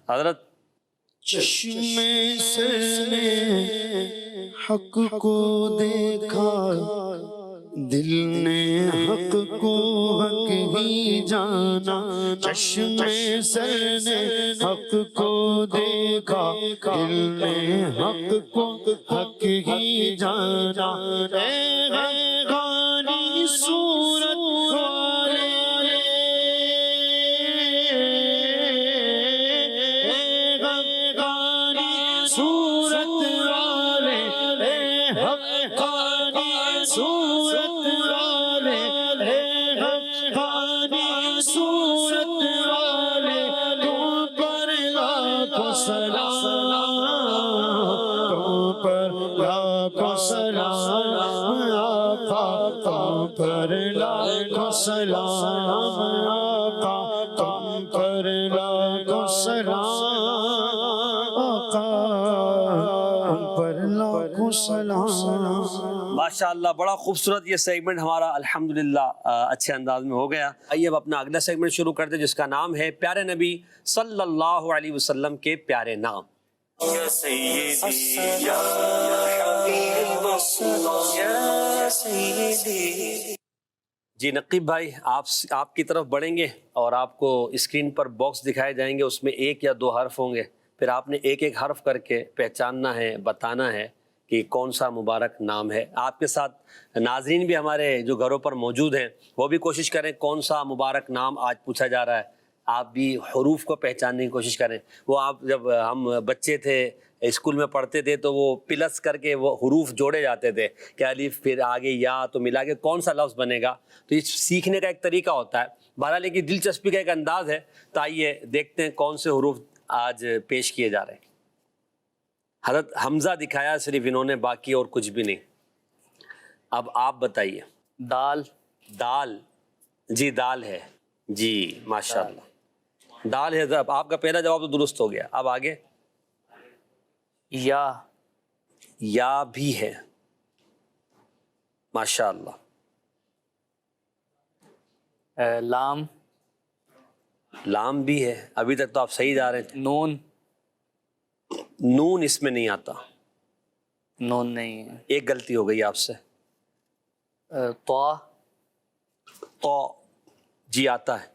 حضرت چشم سے نے حق کو دیکھا، دل نے حق کو حق ہی جانا. چشم سے نے حق کو دیکھا، دل نے حق کو حق ہی جانا. اے غانی صورت والے، صورت والے، حقانی صورت والے، حقانی صورت والے، تم پر لاکھوں سلام، تم پر لاکھوں سلام آقا، تم پر لاکھوں سلام آقا، تم پر لاکھوں سلام آقا، تم پر لاکھوں سلام. ماشاء اللہ، بڑا خوبصورت یہ سیگمنٹ ہمارا الحمدللہ اچھے انداز میں ہو گیا. آئیے اب اپنا اگلا سیگمنٹ شروع کرتے جس کا نام ہے پیارے نبی صلی اللہ علیہ وسلم کے پیارے نام. یا سیدی یا حبیب اللہ یا سیدی. جی نقیب بھائی، آپ کی طرف بڑھیں گے اور آپ کو اسکرین پر باکس دکھائے جائیں گے، اس میں 1 یا 2 حرف ہوں گے. پھر آپ نے ایک ایک حرف کر کے پہچاننا ہے، بتانا ہے کہ کون سا مبارک نام ہے. آپ کے ساتھ ناظرین بھی ہمارے جو گھروں پر موجود ہیں وہ بھی کوشش کریں کون سا مبارک نام آج پوچھا جا رہا ہے. آپ بھی حروف کو پہچاننے کی کوشش کریں. وہ آپ جب ہم بچے تھے اسکول میں پڑھتے تھے تو وہ پلس کر کے وہ حروف جوڑے جاتے تھے کہ الف پھر آگے یا، تو ملا کے کون سا لفظ بنے گا. تو یہ سیکھنے کا ایک طریقہ ہوتا ہے. بہرحال کی دلچسپی کا ایک انداز ہے. تو آئیے دیکھتے ہیں کون سے حروف آج پیش کیے جا رہے ہیں. حضرت حمزہ دکھایا صرف انہوں نے، باقی اور کچھ بھی نہیں. اب آپ بتائیے. دال. دال. جی دال ہے. جی ماشاء اللہ دال ہے. آپ کا پہلا جواب تو درست ہو گیا. اب آگے. یا. یا بھی ہے. ماشاء اللہ. لام. لام بھی ہے. ابھی تک تو آپ صحیح جا رہے تھے. نون. نون اس میں نہیں آتا. نون نہیں ہے. ایک غلطی ہو گئی آپ سے. طا. تو جی آتا ہے.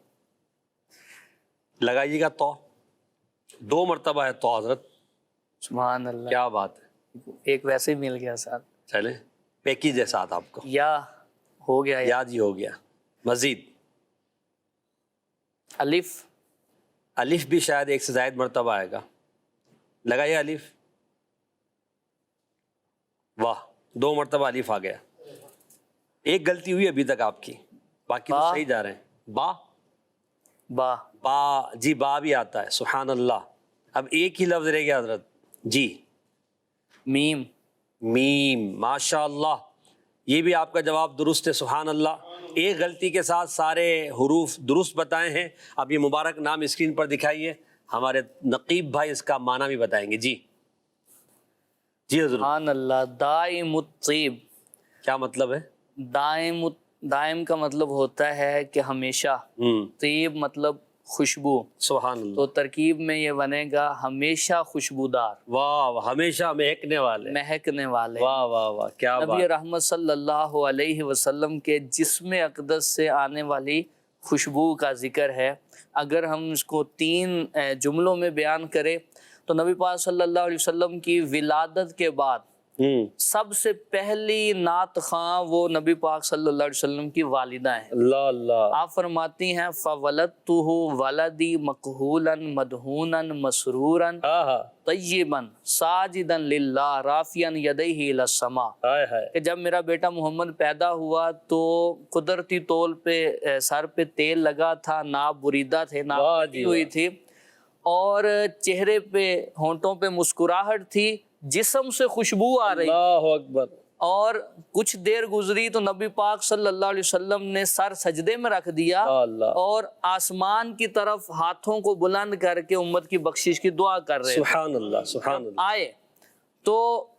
لگائیے گا تو. 2 مرتبہ ہے تو حضرت. سبحان اللہ، کیا بات ہے. ایک ویسے ہی مل گیا ساتھ. چلے پیکیج ہے ساتھ آپ کو. یا ہو گیا. یا جی ہو گیا. مزید. الف. الف بھی شاید 1 سے زائد مرتبہ آئے گا. لگائیے الف. واہ 2 مرتبہ الف آ گیا. ایک غلطی ہوئی ابھی تک آپ کی، باقی تو صحیح جا رہے ہیں. با. با. با جی با بھی آتا ہے. سبحان اللہ. اب ایک ہی لفظ رہ گیا حضرت. جی میم. میم. ماشاء اللہ یہ بھی آپ کا جواب درست ہے. سبحان اللہ. ایک غلطی کے ساتھ سارے حروف درست بتائے ہیں. اب یہ مبارک نام اسکرین پر دکھائیے. ہمارے نقیب بھائی اس کا معنی بھی بتائیں گے. جی جی حضرت. سبحان اللہ. دائم الطیب. کیا مطلب ہے؟ دائم کا مطلب ہوتا ہے کہ ہمیشہ. طیب مطلب خوشبو، سبحان اللہ، تو ترکیب میں یہ بنے گا ہمیشہ خوشبودار، واہ واہ، ہمیشہ مہکنے والے، مہکنے والے۔ واہ واہ واہ، کیا بات، نبی رحمت صلی اللہ علیہ وسلم کے جسم اقدس سے آنے والی خوشبو کا ذکر ہے۔ اگر ہم اس کو 3 جملوں میں بیان کریں تو نبی پاک صلی اللہ علیہ وسلم کی ولادت کے بعد سب سے پہلی نعت خواں وہ نبی پاک صلی اللہ علیہ وسلم کی والدہ ہیں۔ اللہ اللہ، آپ فرماتی ہیں فَوَلَدْتُهُ وَلَدِي مَقْهُولًا مَدْهُونًا مَسْرُورًا طَيِّبًا سَاجِدًا لِلَّهِ رَافِعًا يَدَيْهِ إِلَى السَّمَاءِ، ہائے ہائے، کہ جب میرا بیٹا محمد پیدا ہوا تو قدرتی طور پہ سر پہ تیل لگا تھا، ناپ بریدہ تھے، ناپ واہ کٹی جی ہوئی تھی، اور چہرے پہ ہونٹوں پہ مسکراہٹ تھی، جسم سے خوشبو آ رہی، اللہ اکبر، اور کچھ دیر گزری تو نبی پاک صلی اللہ علیہ وسلم نے سر سجدے میں رکھ دیا اللہ، اور آسمان کی طرف ہاتھوں کو بلند کر کے امت کی بخشش کی دعا کر رہے تھے۔ سبحان اللہ، سبحان اللہ، آئے تو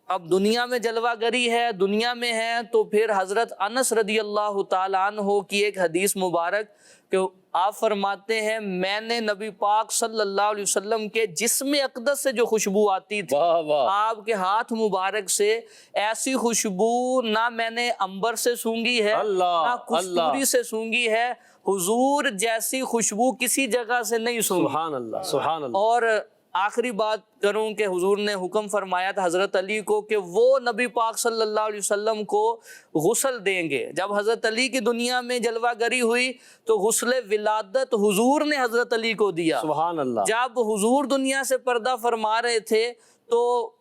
اب دنیا میں جلوہ گری ہے، دنیا میں ہے، تو پھر حضرت انس رضی اللہ تعالیٰ عنہ کی ایک حدیث مبارک کہ آپ فرماتے ہیں میں نے نبی پاک صلی اللہ علیہ وسلم کے جسم اقدس سے جو خوشبو آتی تھی، واہ واہ، آپ کے ہاتھ مبارک سے ایسی خوشبو نہ میں نے عنبر سے سونگھی ہے، اللہ، نہ کستوری سے سونگھی ہے، حضور جیسی خوشبو کسی جگہ سے نہیں سونگھی۔ سبحان اللہ، سبحان اللہ، اور آخری بات کروں کہ حضور نے حکم فرمایا تھا حضرت علی کو کہ وہ نبی پاک صلی اللہ علیہ وسلم کو غسل دیں گے۔ جب حضرت علی کی دنیا میں جلوہ گری ہوئی تو غسل ولادت حضور نے حضرت علی کو دیا۔ سبحان اللہ، جب حضور دنیا سے پردہ فرما رہے تھے تو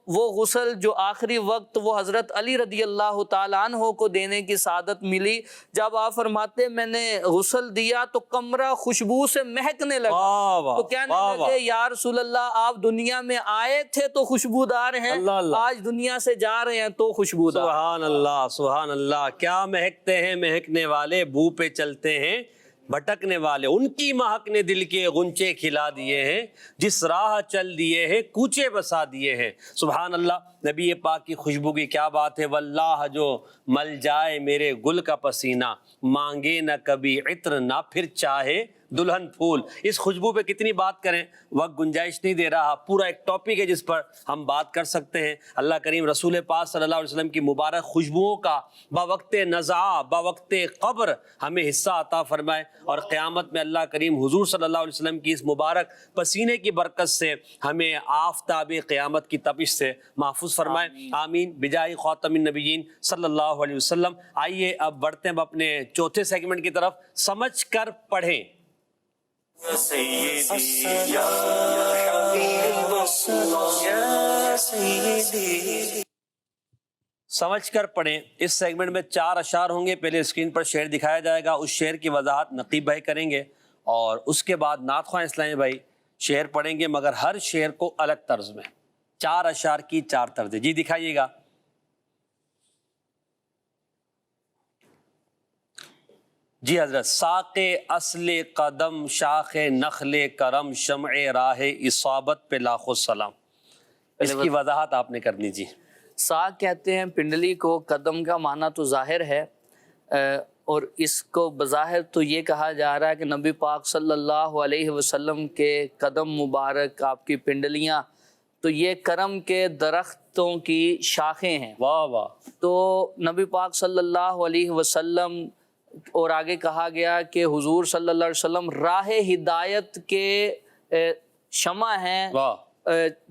وہ غسل جو آخری وقت وہ حضرت علی رضی اللہ تعالیٰ عنہ کو دینے کی سعادت ملی۔ جب آپ فرماتے میں نے غسل دیا تو کمرہ خوشبو سے مہکنے لگا، واہ واہ، تو کہنے واہ واہ، لگے یا رسول اللہ آپ دنیا میں آئے تھے تو خوشبودار ہیں، اللہ اللہ، آج دنیا سے جا رہے ہیں تو خوشبودار۔ سبحان اللہ، سبحان اللہ، کیا مہکتے ہیں مہکنے والے، بو پہ چلتے ہیں بھٹکنے والے، ان کی مہک نے دل کے غنچے کھلا دیے ہیں، جس راہ چل دیے ہیں کوچے بسا دیے ہیں۔ سبحان اللہ، نبی پاک کی خوشبو کی کیا بات ہے، واللہ جو مل جائے میرے گل کا پسینہ، مانگے نہ کبھی عطر نہ پھر چاہے دلہن پھول۔ اس خوشبو پہ کتنی بات کریں، وقت گنجائش نہیں دے رہا، پورا ایک ٹاپک ہے جس پر ہم بات کر سکتے ہیں۔ اللہ کریم رسول پاک صلی اللہ علیہ وسلم کی مبارک خوشبوؤں کا باوقت نزع باوقت قبر ہمیں حصہ عطا فرمائے، اور قیامت میں اللہ کریم حضور صلی اللہ علیہ وسلم کی اس مبارک پسینے کی برکت سے ہمیں آفتاب قیامت کی تپش سے محفوظ فرمائے، آمین بجائے خاتم النبیین صلی اللہ علیہ وسلم۔ آئیے اب بڑھتے ہیں اپنے چوتھے سیگمنٹ کی طرف، سمجھ کر پڑھیں۔ سیدی یا حبیب اللہ یا سیدی، سمجھ کر پڑھیں۔ اس سیگمنٹ میں 4 اشعار ہوں گے، پہلے اسکرین پر شعر دکھایا جائے گا، اس شعر کی وضاحت نقیب بھائی کریں گے، اور اس کے بعد نعت خواہ اسلامی بھائی شعر پڑھیں گے، مگر ہر شعر کو الگ طرز میں، 4 اشعار کی 4 طرزیں۔ جی دکھائیے گا۔ جی حضرت، ساق اصل قدم شاخ نخل کرم شمع راہ اصابت پہ لاکھوں سلام۔ اس کی وضاحت آپ نے کرنی جی۔ ساق کہتے ہیں پنڈلی کو، قدم کا معنی تو ظاہر ہے، اور اس کو بظاہر تو یہ کہا جا رہا ہے کہ نبی پاک صلی اللہ علیہ وسلم کے قدم مبارک، آپ کی پنڈلیاں، تو یہ کرم کے درختوں کی شاخیں ہیں۔ واہ واہ، تو نبی پاک صلی اللہ علیہ وسلم، اور آگے کہا گیا کہ حضور صلی اللہ علیہ وسلم راہ ہدایت کے شمع ہیں،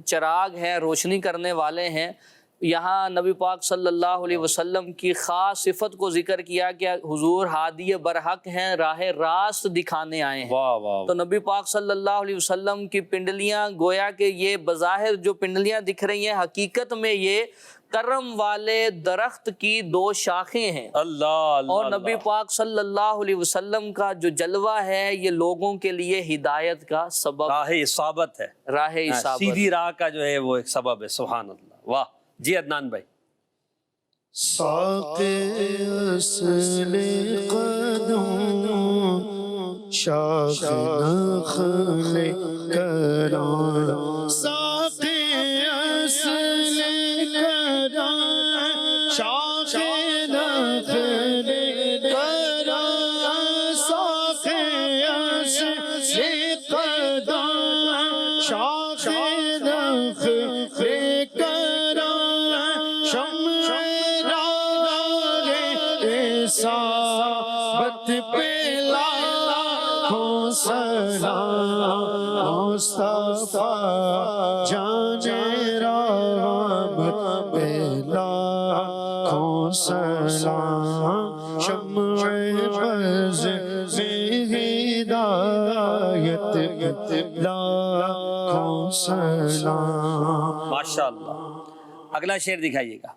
چراغ ہیں، روشنی کرنے والے ہیں۔ یہاں نبی پاک صلی اللہ علیہ وسلم کی خاص صفت کو ذکر کیا کہ حضور ہادی برحق ہیں، راہ راست دکھانے آئے ہیں۔ واہ واہ، تو نبی پاک صلی اللہ علیہ وسلم کی پنڈلیاں، گویا کہ یہ بظاہر جو پنڈلیاں دکھ رہی ہیں، حقیقت میں یہ کرم والے درخت کی 2 شاخیں ہیں۔ اللہ، اور نبی پاک صلی اللہ علیہ وسلم کا جو جلوہ ہے یہ لوگوں کے لیے ہدایت کا سبب، راہ اصابت ہے، راہ اصابت، سیدھی راہ کا جو ہے وہ ایک سبب ہے۔ سبحان اللہ، واہ جی عدنان بھائی۔ ساق اصل قدم شاخ نخل کرم، ساق اصل قدم شاخ نخل کرم، ساق اصل پہ لاکھوں سلام مصطفیٰ جان رحمت پہ لاکھوں سلام شمع بز میں ہدایت لاکھوں سلام. ماشاءاللہ. اگلا شعر دکھائیے گا.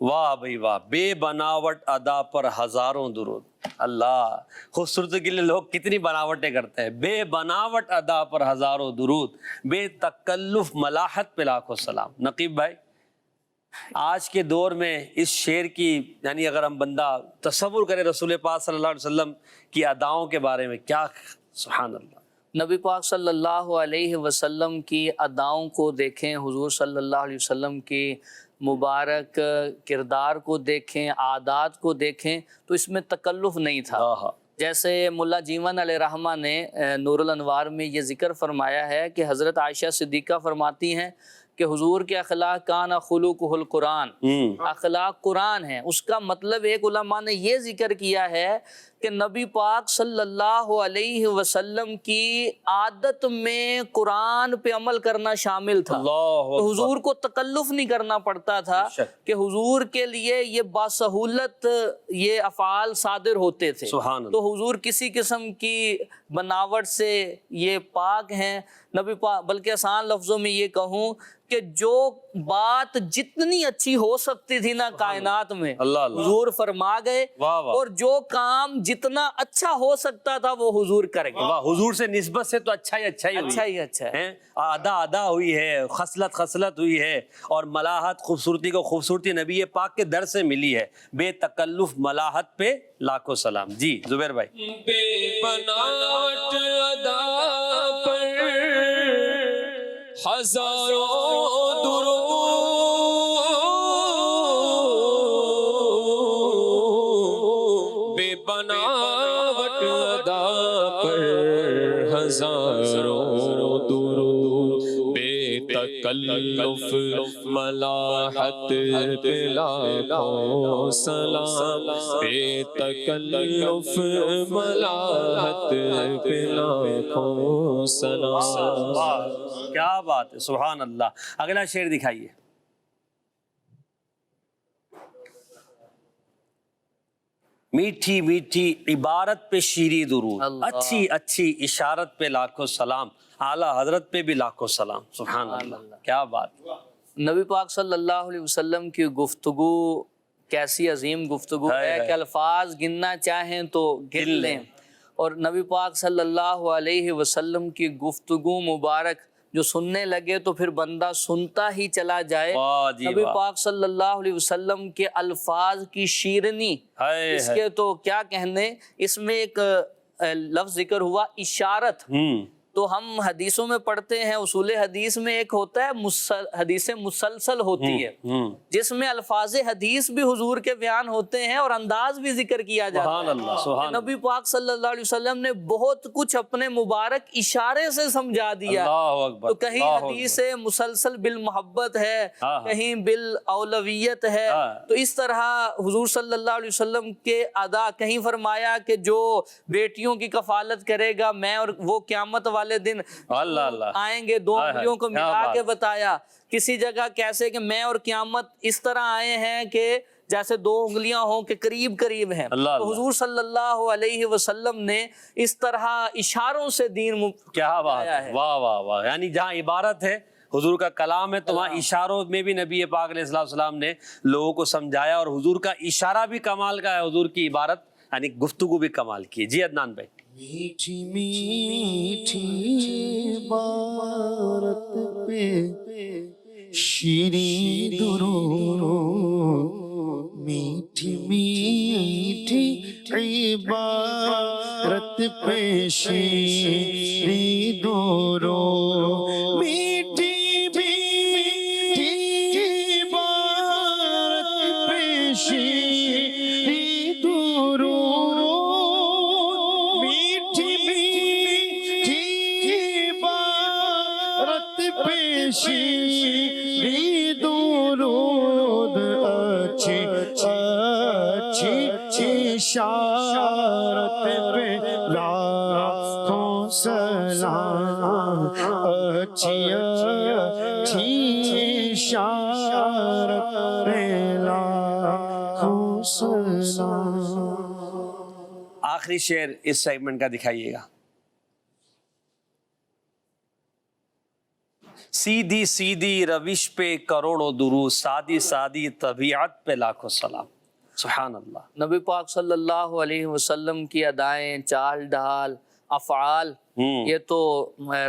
واہ بھائی واہ. بے بناوٹ ادا پر ہزاروں درود. اللہ، خوبصورتی کے لیے لوگ کتنی بناوٹیں کرتے ہیں. بے بناوٹ ادا پر ہزاروں درود، بے تکلف ملاحت پہ لاکھوں سلام. نقیب بھائی، آج کے دور میں اس شعر کی یعنی اگر ہم بندہ تصور کرے رسول پاک صلی اللہ علیہ وسلم کی اداؤں کے بارے میں، کیا سبحان اللہ. نبی پاک صلی اللہ علیہ وسلم کی اداؤں کو دیکھیں، حضور صلی اللہ علیہ وسلم کی مبارک کردار کو دیکھیں، عادات کو دیکھیں تو اس میں تکلف نہیں تھا. جیسے ملا جیون علیہ رحمہ نے نور الانوار میں یہ ذکر فرمایا ہے کہ حضرت عائشہ صدیقہ فرماتی ہیں کہ حضور کے اخلاق کان خلقہ القرآن، اخلاق قرآن ہے. اس کا مطلب ایک علماء نے یہ ذکر کیا ہے کہ نبی پاک صلی اللہ علیہ وسلم کی عادت میں قرآن پہ عمل کرنا شامل تھا. تو حضور کو تکلف نہیں کرنا پڑتا تھا کہ حضور کے لیے یہ باسہولت یہ افعال صادر ہوتے تھے. تو حضور کسی قسم کی بناوٹ سے یہ پاک ہیں. نبی پاک بلکہ آسان لفظوں میں یہ کہوں کہ جو بات جتنی اچھی ہو سکتی تھی نا کائنات میں حضور فرما گئے، اور جو کام جتنا اچھا ہو سکتا تھا وہ حضور کر گئے. حضور سے نسبت سے تو اچھا ہی ہے. ادا ہوئی ہے، خصلت ہوئی ہے، اور ملاحت خوبصورتی کو خوبصورتی نبی پاک کے در سے ملی ہے. بے تکلف ملاحت پہ لاکھوں سلام. جی زبیر بھائی. بے بناوٹ ادا پر ہزاروں درود، بے بناوٹ ادا پر ہزاروں درود، بے تکلف ملاحت پہ لاکھوں سلام، بے تکلف ملاحت پہ لاکھوں سلام. کیا بات ہے، سبحان اللہ. اگلا شعر دکھائیے. میٹھی میٹھی عبارت پہ شیریں درود، اچھی اچھی اشارت پہ لاکھوں سلام. اعلیٰ حضرت پہ بھی لاکھوں سلام. سبحان اللہ. کیا بات. نبی پاک صلی اللہ علیہ وسلم کی گفتگو کیسی عظیم گفتگو ہے کہ الفاظ گننا چاہیں تو گن لیں. اور نبی پاک صلی اللہ علیہ وسلم کی گفتگو مبارک جو سننے لگے تو پھر بندہ سنتا ہی چلا جائے. نبی پاک صلی اللہ علیہ وسلم کے الفاظ کی شیرنی، اس کے تو کیا کہنے. اس میں ایک لفظ ذکر ہوا اشارت. تو ہم حدیثوں میں پڑھتے ہیں، اصول حدیث میں ایک ہوتا ہے حدیث مسلسل ہوتی ہے جس میں الفاظ حدیث بھی حضور کے بیان ہوتے ہیں اور انداز بھی ذکر کیا جاتا ہے. نبی پاک صلی اللہ علیہ وسلم نے بہت کچھ اپنے مبارک اشارے سے سمجھا دیا. تو کہیں حدیث مسلسل بالمحبت ہے، کہیں بالاولویت ہے. تو اس طرح حضور صلی اللہ علیہ وسلم کے ادا، کہیں فرمایا کہ جو بیٹیوں کی کفالت کرے گا میں اور وہ قیامت والے دن آئیں گے. دو انگلیوں کو ملا کے بتایا. کسی جگہ کیسے کہ میں اور قیامت اس طرح آئے ہیں کہ جیسے دو انگلیاں ہوں کہ قریب قریب ہیں. تو حضور صلی اللہ علیہ وسلم نے اس طرح اشاروں سے دین کیا بات ہے. واہ واہ واہ. یعنی جہاں عبارت ہے، حضور کا کلام ہے، تو وہاں اشاروں میں بھی نبی پاک علیہ السلام نے لوگوں کو سمجھایا. اور حضور کا اشارہ بھی کمال کا ہے، حضور کی عبارت یعنی گفتگو بھی کمال کی. جی عدنان بھائی. میٹھی میٹھی عبارت پہ شیریں درود، میٹھی میٹھی عبارت پہ شیریں درود، میٹھی میٹھی عبارت پہ شیریں درود، شیریں درود، اچھی اچھی اشارت پہ لاکھوں سلام، اچھی اشارت پہ لاکھوں سلام۔ آخری شعر اس سیگمنٹ کا دکھائیے گا۔ سیدھی سیدھی روش پہ کروڑوں درود، سادی سادی طبیعت پہ لاکھوں سلام۔ سبحان اللہ۔ نبی پاک صلی اللہ علیہ وسلم کی ادائیں، چال ڈھال، افعال، یہ تو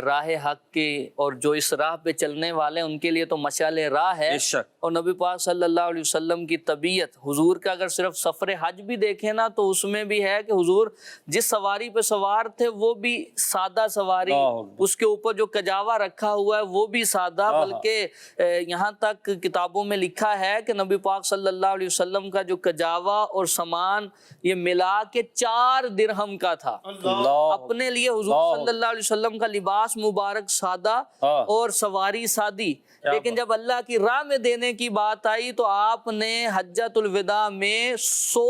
راہ حق کی اور جو اس راہ پہ چلنے والے ان کے لیے تو مشعل راہ ہے۔ بے شک۔ اور نبی پاک صلی اللہ علیہ وسلم کی طبیعت، حضور کا اگر صرف سفر حج بھی دیکھیں نا تو اس میں بھی ہے کہ حضور جس سواری پہ سوار تھے وہ بھی سادہ سواری، اس کے اوپر جو کجاوا رکھا ہوا ہے وہ بھی سادہ، بلکہ یہاں تک کتابوں میں لکھا ہے کہ نبی پاک صلی اللہ علیہ وسلم کا جو کجاوا اور سامان یہ ملا کے 4 درہم کا تھا۔ اپنے لیے حضور صلی اللہ علیہ وسلم کا لباس مبارک سادہ اور سواری سادی، لیکن جب اللہ کی راہ میں دینے کی بات آئی تو آپ نے حجۃ الوداع میں 100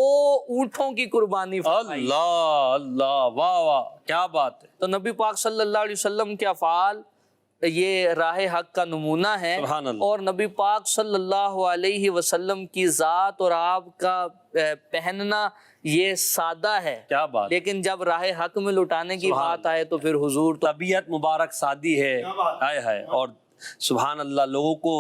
اونٹوں کی قربانی فرمائی۔ اللہ اللہ، واہ واہ، کیا بات ہے۔ تو نبی پاک صلی اللہ علیہ وسلم کے افعال یہ راہ حق کا نمونہ ہے، سبحان اللہ۔ اور نبی پاک صلی اللہ علیہ وسلم کی ذات اور آپ کا پہننا یہ سادہ ہے، کیا بات۔ لیکن جب راہ حق میں لٹانے کی بات آئے تو پھر حضور تو طبیعت مبارک سادی ہے، ہائے ہائے۔ اور سبحان اللہ، لوگوں کو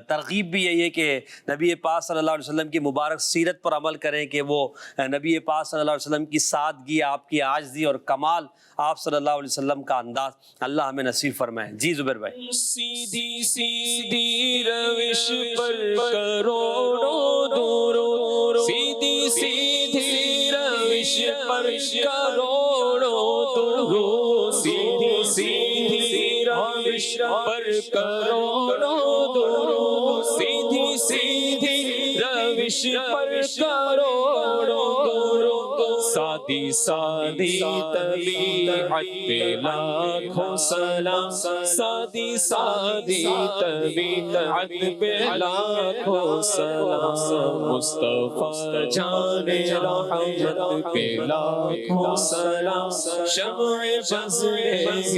ترغیب بھی یہی ہے کہ نبی پاک صلی اللہ علیہ وسلم کی مبارک سیرت پر عمل کریں، کہ وہ نبی پاک صلی اللہ علیہ وسلم کی سادگی، آپ کی عاجزی اور کمال، آپ صلی اللہ علیہ وسلم کا انداز اللہ ہمیں نصیب فرمائے۔ جی زبیر بھائی۔ سیدھی سیدھی روش پر کروڑوں درود، سیدھی سیدھی روش پر کروڑوں درود، سیدھی سیدھی روش پر کروڑوں درود، سیدھی سیدھی روش پر کروڑوں درود، سادی سادی طبیعت پہ لاکھوں سلام، سادی سادی طبیعت پہ لاکھوں سلام، مصطفیٰ جان رحمت پہ لاکھوں سلام، شمع فضل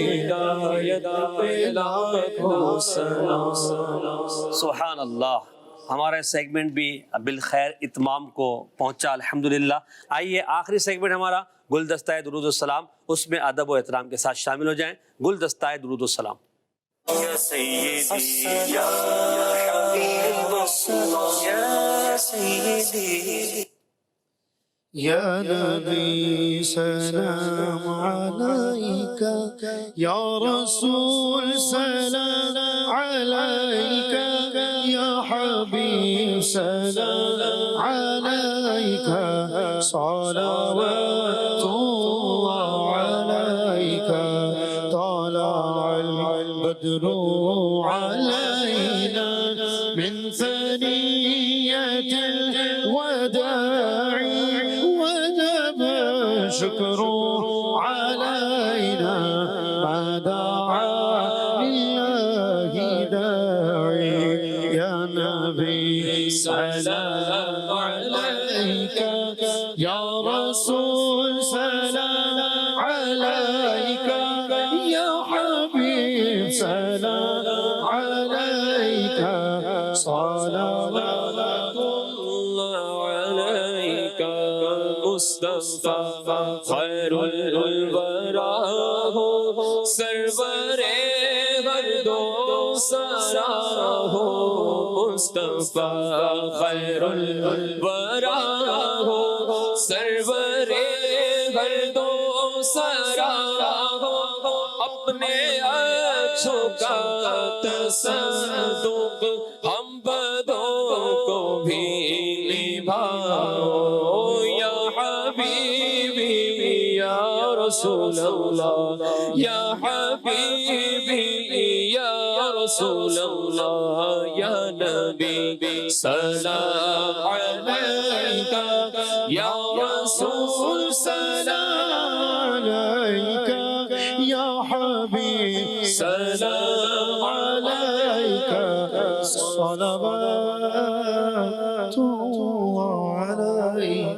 ہدایت پہ لاکھوں سلام۔ سبحان اللہ، ہمارا سیگمنٹ بھی بالخیر اتمام کو پہنچا الحمدللہ۔ آئیے آخری سیگمنٹ ہمارا گلدستہ درود السلام، اس میں ادب و احترام کے ساتھ شامل ہو جائیں۔ گلدستہ درود السلام۔ یا سیدی یا حبیب الصلاة یا سیدی یا نبی سلام علیکہ، یا رسول سلام علیکہ، یا حبیب سلام علیکہ، صلوات اللہ علیکہ، طلع البدر علینا من ثنیۃ الوداع، وجب الشکر علینا ما دعا للہ داعی، یا نبی سلام علیکہ، یا رسول سلام علیکہ، یا حبیب سلام علیکہ، صلوات اللہ علیکہ، مصطفیٰ خیر الورا ہو، سرور گرد و سرا ہو، مصطفیٰ خیر الورا ہو، سرور گرد و سرا ہو، اپنے اچھوں کا تصدق ہم بدوں کو بھی نبھاؤ، یا حبیبی یا رسول اللہ، یا حبیبی یا رسول اللہ، یا نبی سلام علیکہ، یا رسول سلام علیکہ، یا حبیب سلام علیکہ، صلوات اللہ علیکہ۔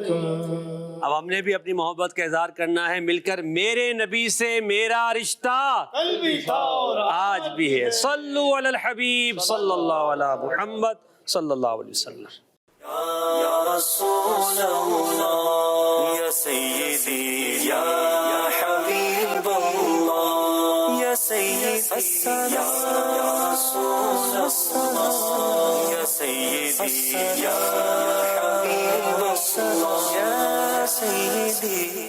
اب ہم نے بھی اپنی محبت کا اظہار کرنا ہے مل کر. میرے نبی سے میرا رشتہ کل بھی تھا اور آج بھی ہے. صلو علی الحبیب صلی اللہ علی محمد صلی اللہ علیہ وسلم. یا رسول اللہ یا سیدی یا حبیب اللہ یا سیدی یا رسول اللہ یا سیدی یا حبیب اللہ یا سیدی